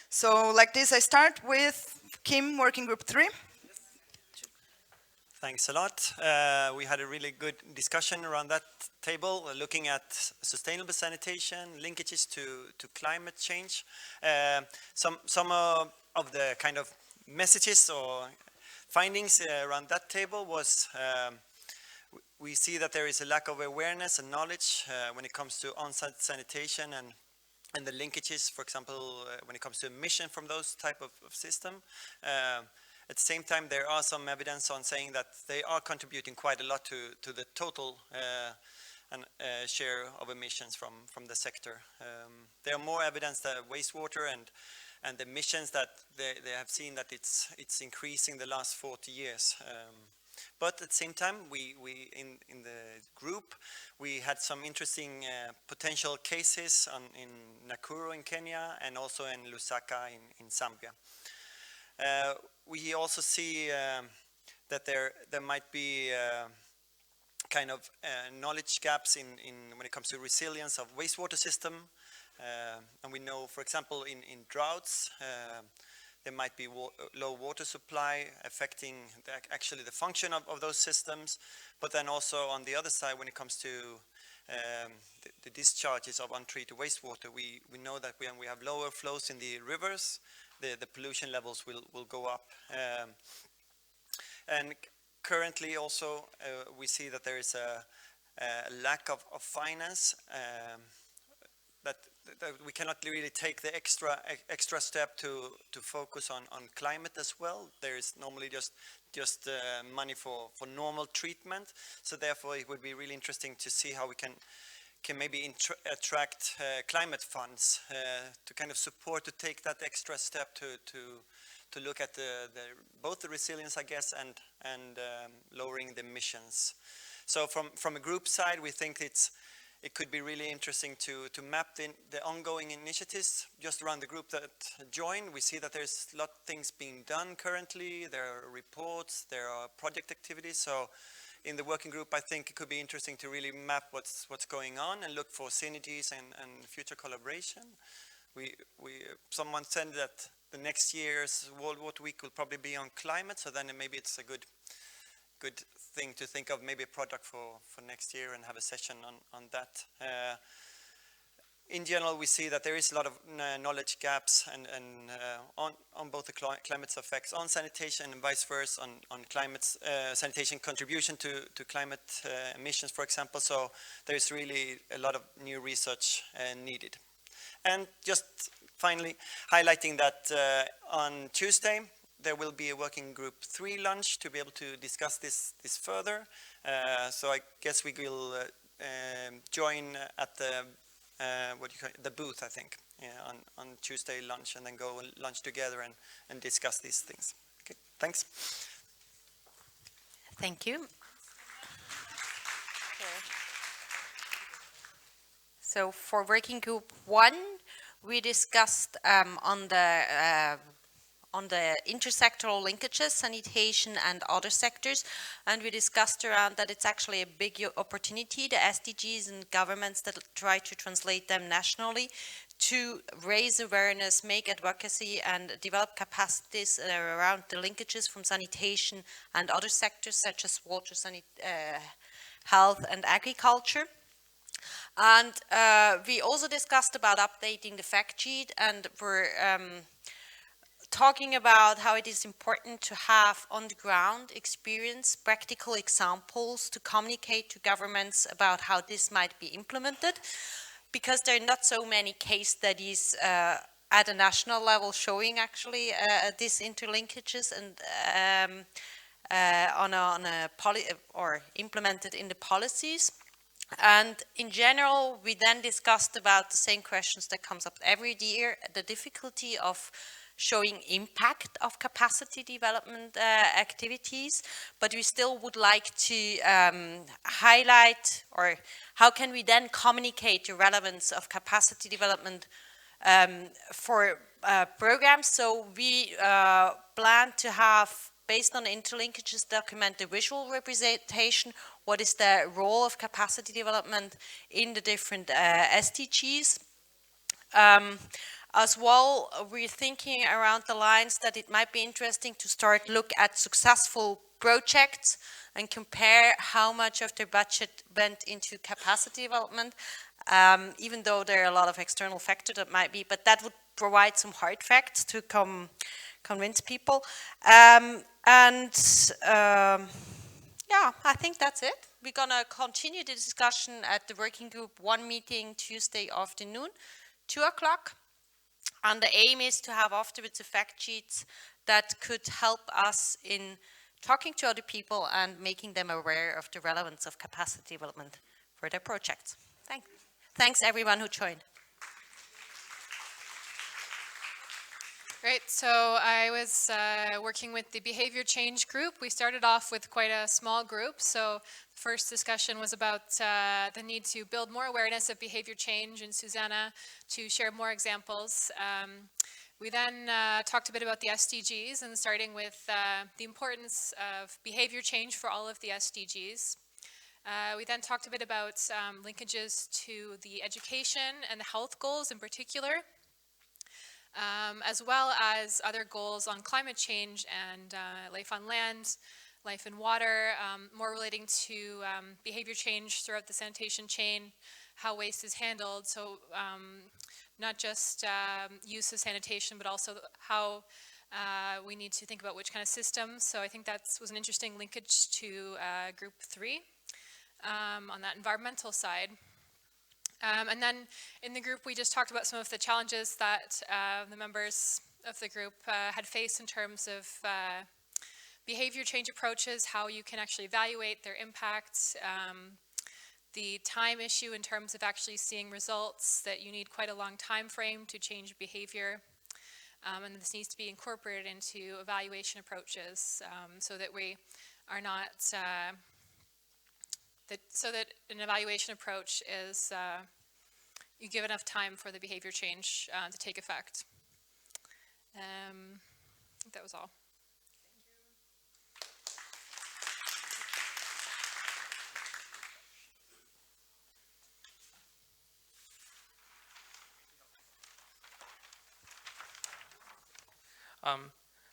So like this, I start with Kim, working group 3. Thanks a lot. We had a really good discussion around that table, looking at sustainable sanitation, linkages to climate change. Some of the kind of messages or findings around that table was we see that there is a lack of awareness and knowledge when it comes to on-site sanitation and the linkages, for example, when it comes to emission from those type of system. At the same time, there are some evidence on saying that they are contributing quite a lot to the total share of emissions from the sector. There are more evidence that wastewater and the emissions that they have seen that it's increasing the last 40 years. But at the same time, we in the group, we had some interesting potential cases in Nakuru in Kenya and also in Lusaka in Zambia. We also see that there might be kind of knowledge gaps in when it comes to resilience of wastewater system. And we know, for example, in droughts, there might be low water supply affecting actually the function of those systems. But then also on the other side, when it comes to the discharges of untreated wastewater, we know that when we have lower flows in the rivers, the pollution levels will go up. And currently also we see that there is a lack of finance, that we cannot really take the extra step to focus on climate as well. There is normally just money for normal treatment. So therefore it would be really interesting to see how we can maybe attract climate funds to kind of support, to take that extra step to look at both the resilience, I guess, and lowering the emissions. So from a group side, we think it could be really interesting to map the ongoing initiatives just around the group that joined. We see that there's a lot of things being done currently. There are reports, there are project activities. So in the working group, I think it could be interesting to really map what's going on and look for synergies and future collaboration. Someone said that the next year's World Water Week will probably be on climate, so then maybe it's a good thing to think of, maybe a product for next year and have a session on that. In general, we see that there is a lot of knowledge gaps and on both the climate's effects on sanitation and vice versa on climate's sanitation contribution to climate emissions, for example. So there's really a lot of new research needed. And just finally highlighting that on Tuesday there will be a working group 3 lunch to be able to discuss this further. So I guess we will join at the booth, I think, on Tuesday lunch, and then go lunch together and discuss these things. Okay, thanks. Thank you. So for working group 1, we discussed on the intersectoral linkages, sanitation and other sectors, and we discussed around that it's actually a big opportunity, the SDGs and governments that try to translate them nationally to raise awareness, make advocacy and develop capacities around the linkages from sanitation and other sectors such as water, health and agriculture. And we also discussed about updating the fact sheet, and we're talking about how it is important to have on-the-ground experience, practical examples to communicate to governments about how this might be implemented, because there are not so many case studies at a national level showing actually these interlinkages and or implemented in the policies. And in general, we then discussed about the same questions that comes up every year, the difficulty of showing impact of capacity development activities, but we still would like to highlight, or how can we then communicate the relevance of capacity development for programs. So we plan to have, based on interlinkages, document the visual representation, what is the role of capacity development in the different SDGs. As well, we're thinking around the lines that it might be interesting to start look at successful projects and compare how much of their budget went into capacity development, even though there are a lot of external factors that might be, but that would provide some hard facts to convince people. Yeah, I think that's it. We're gonna continue the discussion at the working group 1 meeting Tuesday afternoon, 2 o'clock. And the aim is to have afterwards a fact sheets that could help us in talking to other people and making them aware of the relevance of capacity development for their projects. Thanks everyone who joined. Great. So I was working with the behavior change group. We started off with quite a small group. So the first discussion was about the need to build more awareness of behavior change in SuSanA, to share more examples. We then talked a bit about the SDGs, and starting with the importance of behavior change for all of the SDGs. We then talked a bit about linkages to the education and the health goals in particular. As well as other goals on climate change and life on land, life in water, more relating to behavior change throughout the sanitation chain, how waste is handled. So not just use of sanitation, but also how we need to think about which kind of systems. So I think that was an interesting linkage to group 3 on that environmental side. And then in the group, we just talked about some of the challenges that the members of the group had faced in terms of behavior change approaches, how you can actually evaluate their impact, the time issue in terms of actually seeing results, that you need quite a long time frame to change behavior. And this needs to be incorporated into evaluation approaches so that we are not, so that an evaluation approach is, you give enough time for the behavior change to take effect. I think that was all.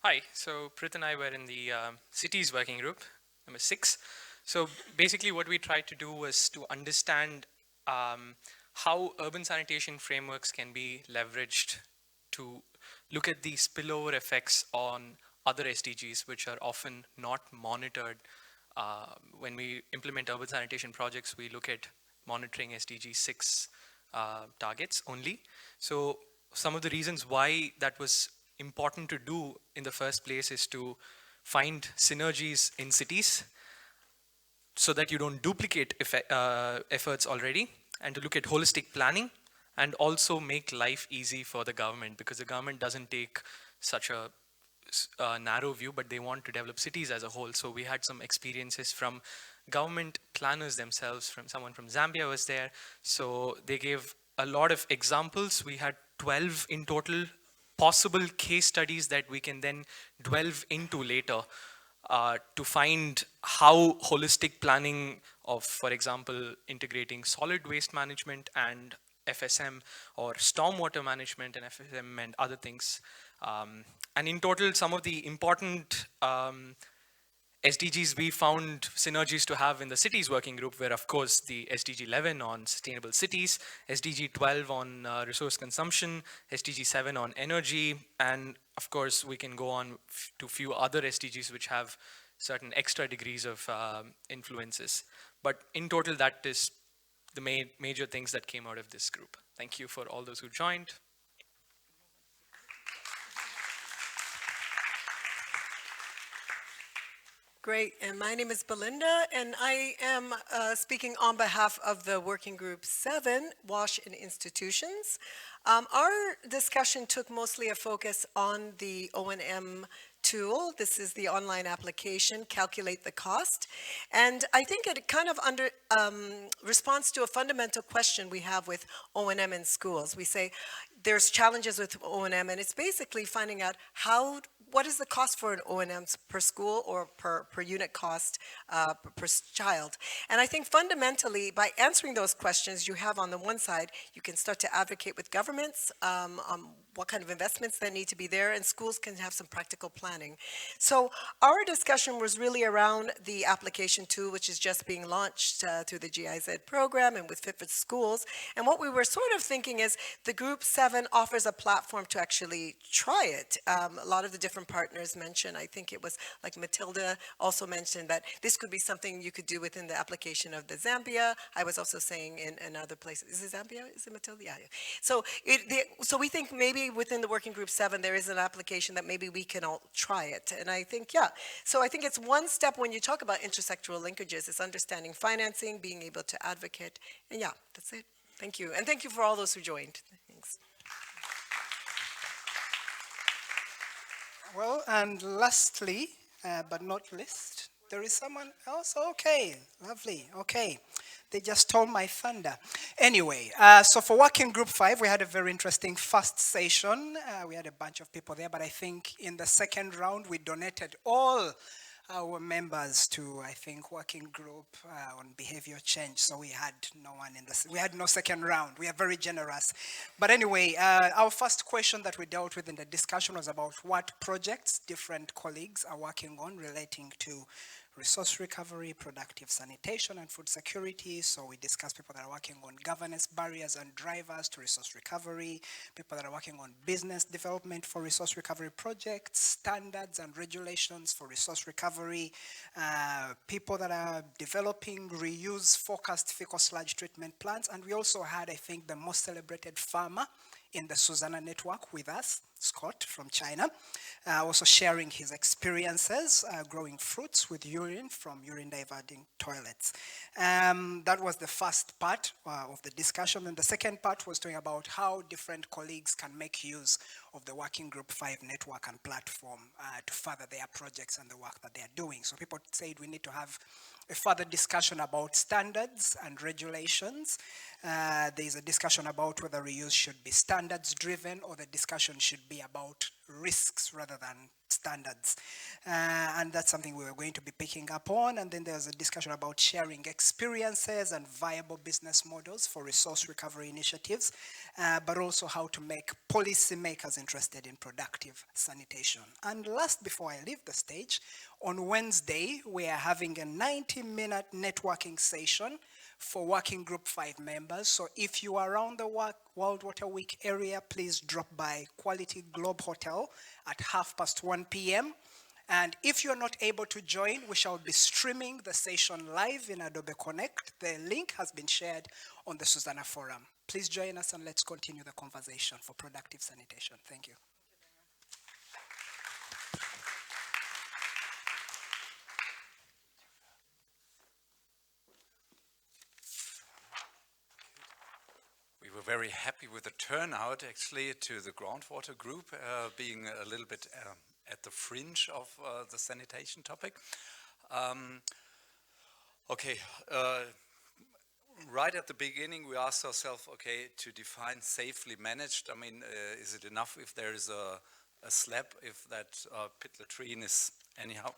Hi, so Prit and I were in the cities working group, number 6. So basically what we tried to do was to understand how urban sanitation frameworks can be leveraged to look at the spillover effects on other SDGs, which are often not monitored. When we implement urban sanitation projects, we look at monitoring SDG 6 targets only. So some of the reasons why that was important to do in the first place is to find synergies in cities so that you don't duplicate efforts already, and to look at holistic planning and also make life easy for the government, because the government doesn't take such a narrow view, but they want to develop cities as a whole. So we had some experiences from government planners themselves. From someone from Zambia was there, so they gave a lot of examples. We had 12 in total possible case studies that we can then delve into later to find how holistic planning of, for example, integrating solid waste management and FSM, or stormwater management and FSM and other things. And in total, some of the important SDGs we found synergies to have in the cities working group were, of course, the SDG 11 on sustainable cities, SDG 12 on resource consumption, SDG 7 on energy, and of course we can go on to few other SDGs which have certain extra degrees of influences. But in total, that is the major things that came out of this group. Thank you for all those who joined. Great, and my name is Belinda, and I am speaking on behalf of the Working Group 7, WASH and Institutions. Our discussion took mostly a focus on the O&M tool. This is the online application, Calculate the Cost. And I think it kind of responds to a fundamental question we have with O&M in schools. We say there's challenges with O&M, and it's basically finding out how what is the cost for an O&M per school or per unit cost per child? And I think fundamentally, by answering those questions, you have on the one side, you can start to advocate with governments on what kind of investments that need to be there, and schools can have some practical planning. So our discussion was really around the application tool, which is just being launched through the GIZ program and with Fit for Schools. And what we were sort of thinking is the Group 7 offers a platform to actually try it. A lot of the different partners mentioned, I think it was like Matilda also mentioned that this could be something you could do within the application of the Zambia. I was also saying in other places. Is it Zambia? Is it Matilda? Yeah. So, so we think maybe within the Working Group 7 there is an application that maybe we can all try it. And I think, yeah. So I think it's one step when you talk about intersectoral linkages, it's understanding financing, being able to advocate. And yeah, that's it. Thank you. And thank you for all those who joined. Thanks. Well, and lastly, but not least, there is someone else? Okay, lovely, okay. They just stole my thunder. Anyway, so for Working Group 5, we had a very interesting first session. We had a bunch of people there, but I think in the second round, we donated all our members to, I think, Working Group on Behavior Change. So we had no one we had no second round. We are very generous. But anyway, our first question that we dealt with in the discussion was about what projects different colleagues are working on relating to resource recovery, productive sanitation, and food security. So we discussed people that are working on governance barriers and drivers to resource recovery, people that are working on business development for resource recovery projects, standards and regulations for resource recovery, people that are developing reuse-focused fecal sludge treatment plants. And we also had, I think, the most celebrated farmer in the SuSanA network with us, Scott from China, also sharing his experiences growing fruits with urine from urine diverting toilets. That was the first part of the discussion. And the second part was talking about how different colleagues can make use of the Working Group 5 network and platform to further their projects and the work that they are doing. So people said we need to have a further discussion about standards and regulations. There's a discussion about whether reuse should be standards driven or the discussion should be about risks rather than standards. And that's something we were going to be picking up on. And then there's a discussion about sharing experiences and viable business models for resource recovery initiatives, but also how to make policymakers interested in productive sanitation. And last, before I leave the stage, on Wednesday, we are having a 90-minute networking session for Working Group 5 members. So if you are around the World Water Week area, please drop by Quality Globe Hotel at 1:30 p.m. And if you're not able to join, we shall be streaming the session live in Adobe Connect. The link has been shared on the SuSanA forum. Please join us and let's continue the conversation for productive sanitation. Thank you. We were very happy with the turnout, actually, to the Groundwater group, being a little bit at the fringe of the sanitation topic. Right at the beginning, we asked ourselves, okay, to define safely managed, I mean, is it enough if there is a slab, if that pit latrine is anyhow,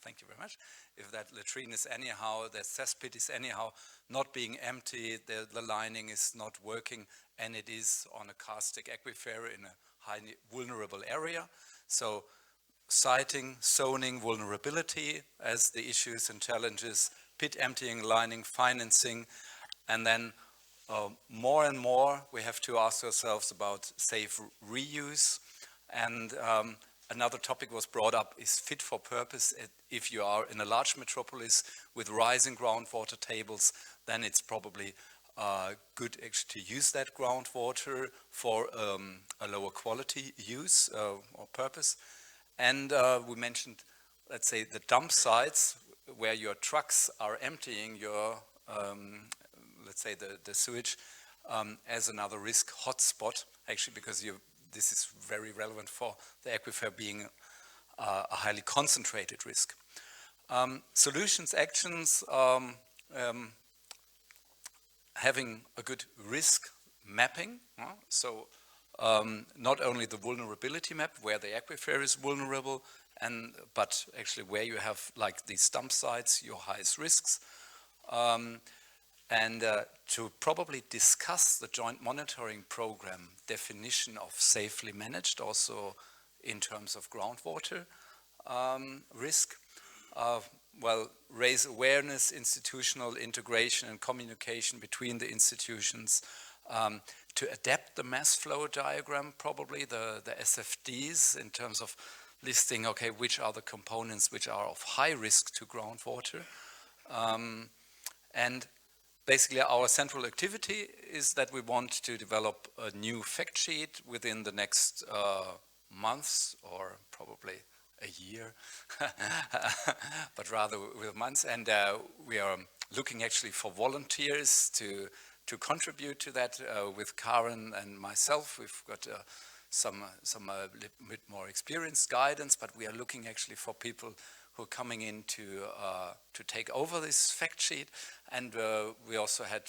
thank you very much. If that latrine is anyhow, that cesspit is anyhow not being empty, the lining is not working, and it is on a karstic aquifer in a highly vulnerable area. So citing, zoning, vulnerability as the issues and challenges, pit emptying, lining, financing, and then more and more we have to ask ourselves about safe reuse. And another topic was brought up is fit for purpose. If you are in a large metropolis with rising groundwater tables, then it's probably good actually to use that groundwater for a lower quality use or purpose. And we mentioned, let's say, the dump sites where your trucks are emptying your, let's say, the sewage as another risk hotspot, actually, because this is very relevant for the aquifer being a highly concentrated risk. Solutions, actions, having a good risk mapping. So not only the vulnerability map where the aquifer is vulnerable, but actually where you have like these dump sites, your highest risks, and to probably discuss the joint monitoring program definition of safely managed, also in terms of groundwater risk. Well, raise awareness, institutional integration and communication between the institutions, to adapt the mass flow diagram, probably the SFDs, in terms of listing, okay, which are the components which are of high risk to groundwater. And basically our central activity is that we want to develop a new fact sheet within the next months, or probably a year, but rather with months. And we are looking actually for volunteers to contribute to that with Karen and myself. We've got some bit more experienced guidance, but we are looking actually for people who are coming in to take over this fact sheet. And we also had,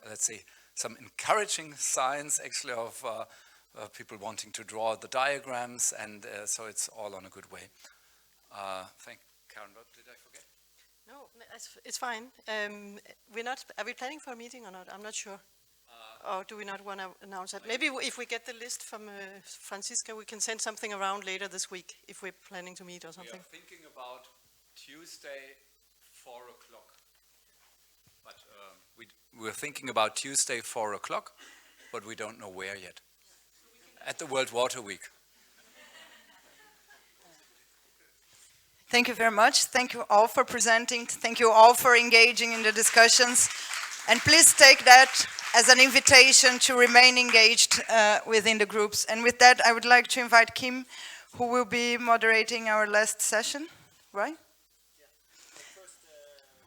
let's say, some encouraging signs actually of people wanting to draw the diagrams, and so it's all on a good way. Thank Karen, what did I forget? No, it's fine. Are we planning for a meeting or not? I'm not sure. Or do we not want to announce that? Maybe if we get the list from Franziska, we can send something around later this week if we're planning to meet or something. We are thinking about Tuesday, 4 o'clock. But we're thinking about Tuesday, 4 o'clock, but we don't know where yet. At the World Water Week. Thank you very much. Thank you all for presenting. Thank you all for engaging in the discussions. And please take that as an invitation to remain engaged within the groups. And with that, I would like to invite Kim, who will be moderating our last session, right?